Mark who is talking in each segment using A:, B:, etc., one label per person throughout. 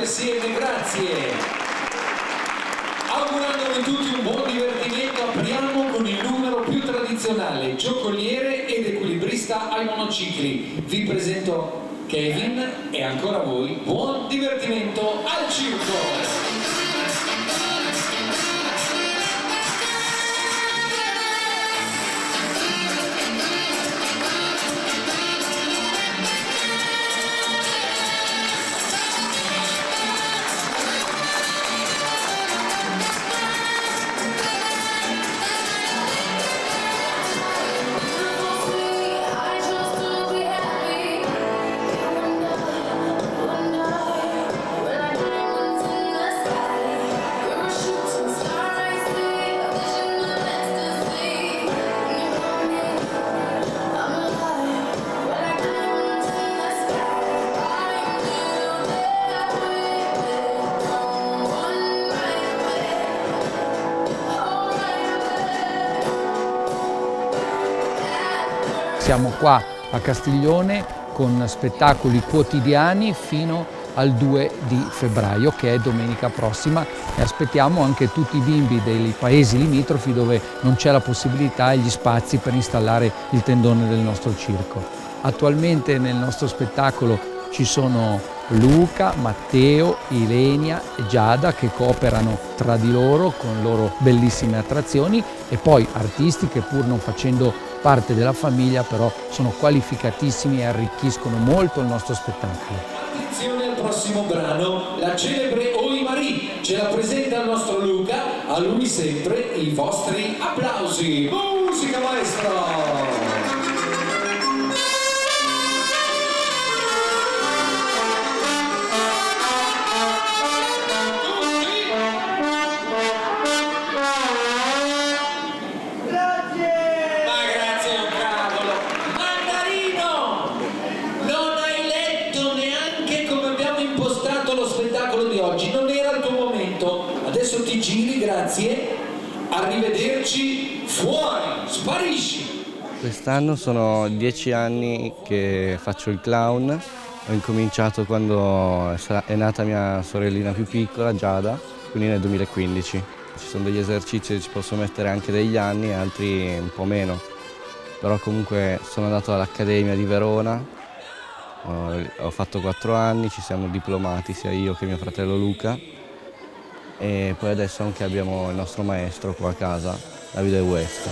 A: assieme, grazie. Augurandovi tutti un buon divertimento, apriamo con il numero più tradizionale, giocoliere ed equilibrista ai monocicli. Vi presento Kevin e ancora voi buon divertimento al circo!
B: Siamo qua a Castiglione con spettacoli quotidiani fino al 2 di febbraio, che è domenica prossima, e aspettiamo anche tutti i bimbi dei paesi limitrofi dove non c'è la possibilità e gli spazi per installare il tendone del nostro circo. Attualmente nel nostro spettacolo ci sono Luca, Matteo, Ilenia e Giada che cooperano tra di loro con loro bellissime attrazioni, e poi artisti che, pur non facendo parte della famiglia, però sono qualificatissimi e arricchiscono molto il nostro spettacolo.
A: Attenzione al prossimo brano, la celebre Oi Marie, ce la presenta il nostro Luca, a lui sempre i vostri applausi. Musica maestro! Adesso ti giri, grazie, arrivederci, fuori, sparisci!
C: Quest'anno sono 10 anni che faccio il clown, ho incominciato quando è nata mia sorellina più piccola, Giada, quindi nel 2015. Ci sono degli esercizi che ci posso mettere anche degli anni e altri un po' meno, però comunque sono andato all'Accademia di Verona, ho fatto 4 anni, ci siamo diplomati sia io che mio fratello Luca. E poi adesso anche abbiamo il nostro maestro qua a casa, Davide West.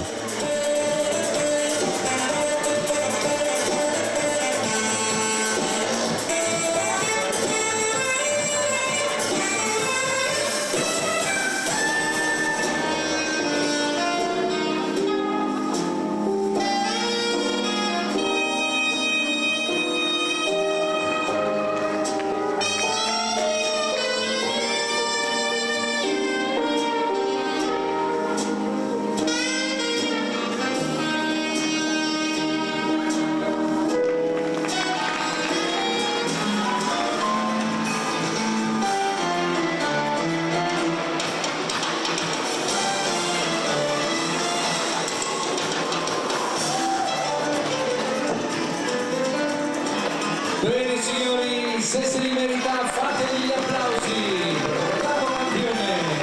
A: Bene signori, se se li merita fategli gli applausi. Bravo campione.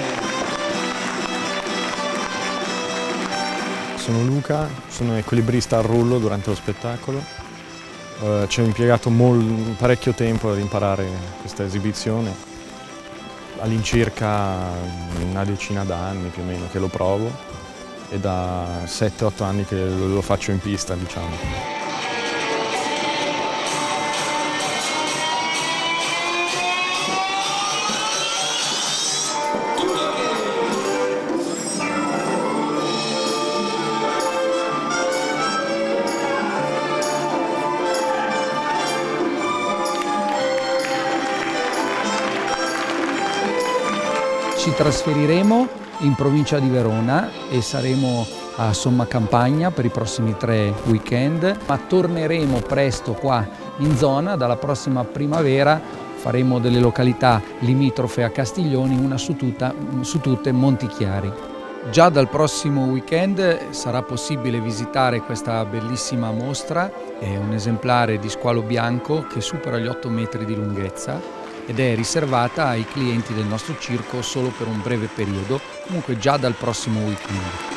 D: Sono Luca, sono equilibrista al rullo durante lo spettacolo. Ci ho impiegato parecchio tempo ad imparare questa esibizione, all'incirca una decina d'anni più o meno che lo provo, e da 7-8 anni che lo faccio in pista, diciamo.
B: Ci trasferiremo in provincia di Verona e saremo a Somma Campagna per i prossimi 3 weekend, ma torneremo presto qua in zona. Dalla prossima primavera faremo delle località limitrofe a Castiglioni, una su tutte Montichiari. Già dal prossimo weekend sarà possibile visitare questa bellissima mostra, è un esemplare di squalo bianco che supera gli 8 metri di lunghezza, ed è riservata ai clienti del nostro circo solo per un breve periodo, comunque già dal prossimo weekend.